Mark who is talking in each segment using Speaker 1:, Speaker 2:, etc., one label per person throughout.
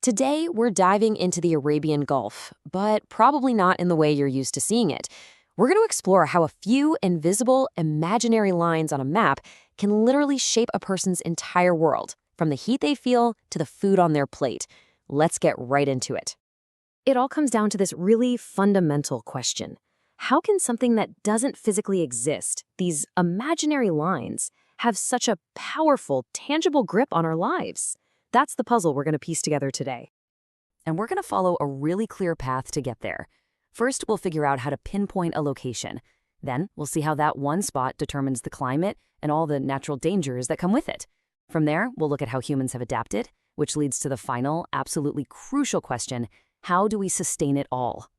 Speaker 1: Today, we're diving into the Arabian Gulf, but probably not in the way you're used to seeing it. We're going to explore how a few invisible, imaginary lines on a map can literally shape a person's entire world, from the heat they feel to the food on their plate. Let's get right into it. It all comes down to this really fundamental question. How can something that doesn't physically exist, these imaginary lines, have such a powerful, tangible grip on our lives? That's the puzzle we're going to piece together today. And we're going to follow a really clear path to get there. First, we'll figure out how to pinpoint a location. Then, we'll see how that one spot determines the climate and all the natural dangers that come with it. From there, we'll look at how humans have adapted, which leads to the final, absolutely crucial question: how do we sustain it all?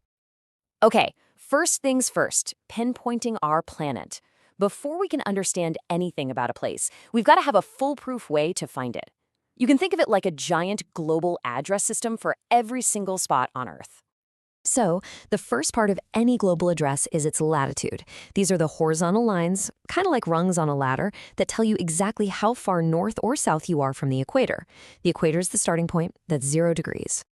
Speaker 1: Okay, first things first, pinpointing our planet. Before we can understand anything about a place, we've got to have a foolproof way to find it. You can think of it like a giant global address system for every single spot on Earth. So, the first part of any global address is its latitude. These are the horizontal lines, kind of like rungs on a ladder, that tell you exactly how far north or south you are from the equator. The equator is the starting point, that's 0 degrees.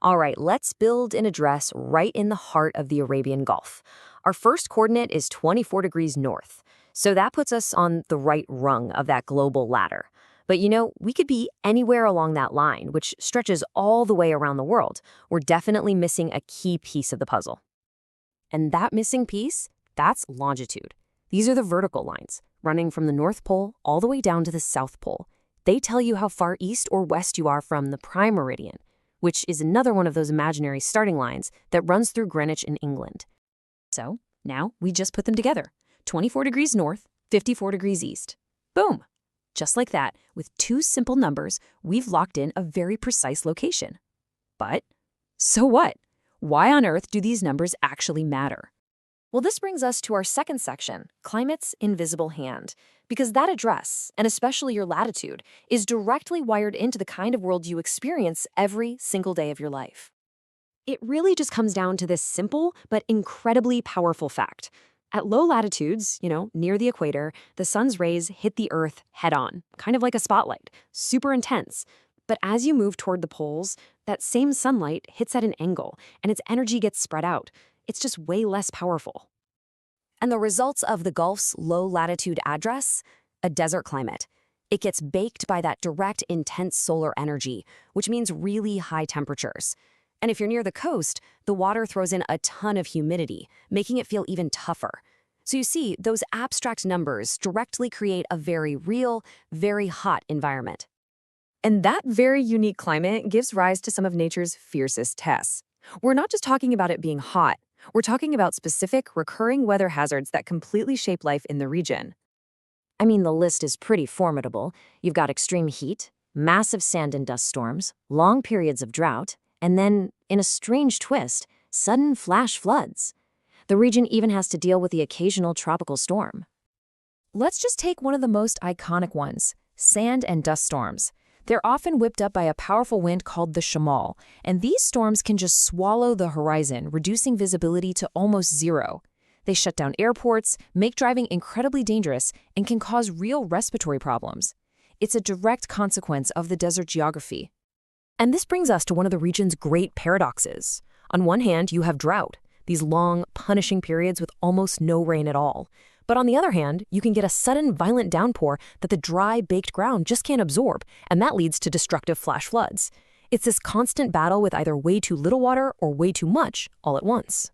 Speaker 1: All right, let's build an address right in the heart of the Arabian Gulf. Our first coordinate is 24 degrees north, so that puts us on the right rung of that global ladder. But we could be anywhere along that line, which stretches all the way around the world. We're definitely missing a key piece of the puzzle. And that missing piece, that's longitude. These are the vertical lines, running from the North Pole all the way down to the South Pole. They tell you how far east or west you are from the prime meridian, which is another one of those imaginary starting lines that runs through Greenwich in England. So now we just put them together. 24 degrees north, 54 degrees east. Boom! Just like that, with two simple numbers, we've locked in a very precise location. But so what? Why on earth do these numbers actually matter? Well, this brings us to our second section, climate's invisible hand, because that address, and especially your latitude, is directly wired into the kind of world you experience every single day of your life. It really just comes down to this simple but incredibly powerful fact. At low latitudes, near the equator, the sun's rays hit the Earth head-on, kind of like a spotlight, super intense. But as you move toward the poles, that same sunlight hits at an angle, and its energy gets spread out. It's just way less powerful. And the results of the Gulf's low-latitude address? A desert climate. It gets baked by that direct, intense solar energy, which means really high temperatures. And if you're near the coast, the water throws in a ton of humidity, making it feel even tougher. So you see, those abstract numbers directly create a very real, very hot environment. And that very unique climate gives rise to some of nature's fiercest tests. We're not just talking about it being hot. We're talking about specific, recurring weather hazards that completely shape life in the region. I mean, the list is pretty formidable. You've got extreme heat, massive sand and dust storms, long periods of drought, and then, in a strange twist, sudden flash floods. The region even has to deal with the occasional tropical storm. Let's just take one of the most iconic ones, sand and dust storms. They're often whipped up by a powerful wind called the shamal, and these storms can just swallow the horizon, reducing visibility to almost zero. They shut down airports, make driving incredibly dangerous, and can cause real respiratory problems. It's a direct consequence of the desert geography. And this brings us to one of the region's great paradoxes. On one hand, you have drought, these long, punishing periods with almost no rain at all. But on the other hand, you can get a sudden, violent downpour that the dry, baked ground just can't absorb, and that leads to destructive flash floods. It's this constant battle with either way too little water or way too much all at once.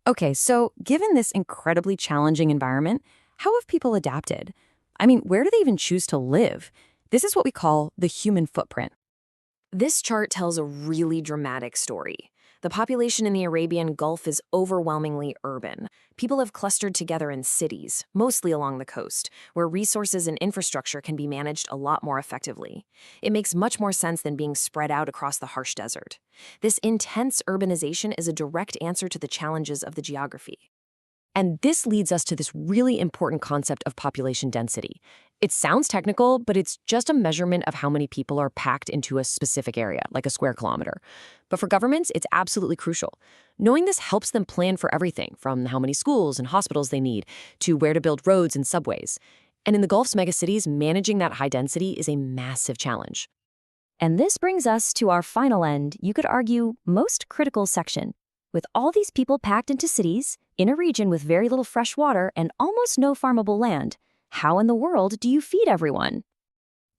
Speaker 1: Okay, so given this incredibly challenging environment, how have people adapted? I mean, where do they even choose to live? This is what we call the human footprint. This chart tells a really dramatic story. The population in the Arabian Gulf is overwhelmingly urban. People have clustered together in cities, mostly along the coast, where resources and infrastructure can be managed a lot more effectively. It makes much more sense than being spread out across the harsh desert. This intense urbanization is a direct answer to the challenges of the geography. And this leads us to this really important concept of population density. It sounds technical, but it's just a measurement of how many people are packed into a specific area, like a square kilometer. But for governments, it's absolutely crucial. Knowing this helps them plan for everything, from how many schools and hospitals they need, to where to build roads and subways. And in the Gulf's megacities, managing that high density is a massive challenge.
Speaker 2: And this brings us to our final and, you could argue, most critical section. With all these people packed into cities, in a region with very little fresh water and almost no farmable land, how in the world do you feed everyone?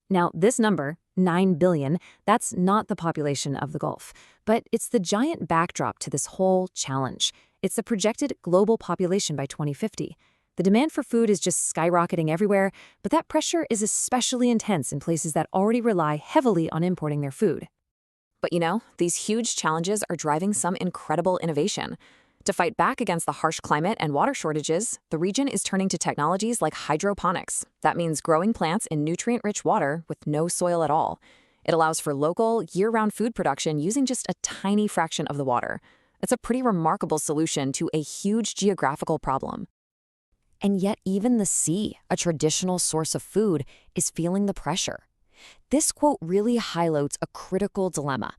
Speaker 1: Now, this number, 9 billion, that's not the population of the Gulf, but it's the giant backdrop to this whole challenge. It's the projected global population by 2050. The demand for food is just skyrocketing everywhere, but that pressure is especially intense in places that already rely heavily on importing their food. But these huge challenges are driving some incredible innovation. To fight back against the harsh climate and water shortages, the region is turning to technologies like hydroponics. That means growing plants in nutrient-rich water with no soil at all. It allows for local, year-round food production using just a tiny fraction of the water. It's a pretty remarkable solution to a huge geographical problem. And yet even the sea, a traditional source of food, is feeling the pressure. This quote really highlights a critical dilemma.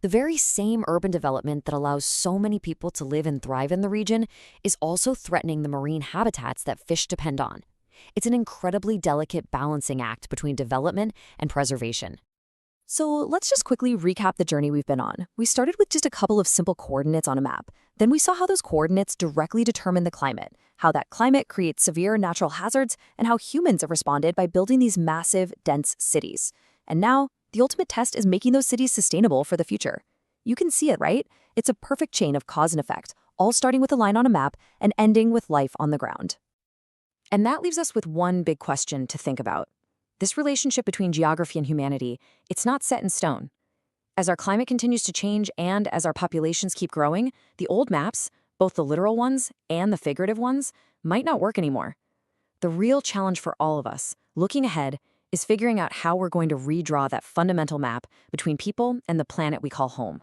Speaker 1: The very same urban development that allows so many people to live and thrive in the region is also threatening the marine habitats that fish depend on. It's an incredibly delicate balancing act between development and preservation. So let's just quickly recap the journey we've been on. We started with just a couple of simple coordinates on a map. Then we saw how those coordinates directly determine the climate, how that climate creates severe natural hazards, and how humans have responded by building these massive, dense cities. And now, the ultimate test is making those cities sustainable for the future. You can see it, right? It's a perfect chain of cause and effect, all starting with a line on a map and ending with life on the ground. And that leaves us with one big question to think about. This relationship between geography and humanity, it's not set in stone. As our climate continues to change and as our populations keep growing, the old maps, both the literal ones and the figurative ones, might not work anymore. The real challenge for all of us, looking ahead, is figuring out how we're going to redraw that fundamental map between people and the planet we call home.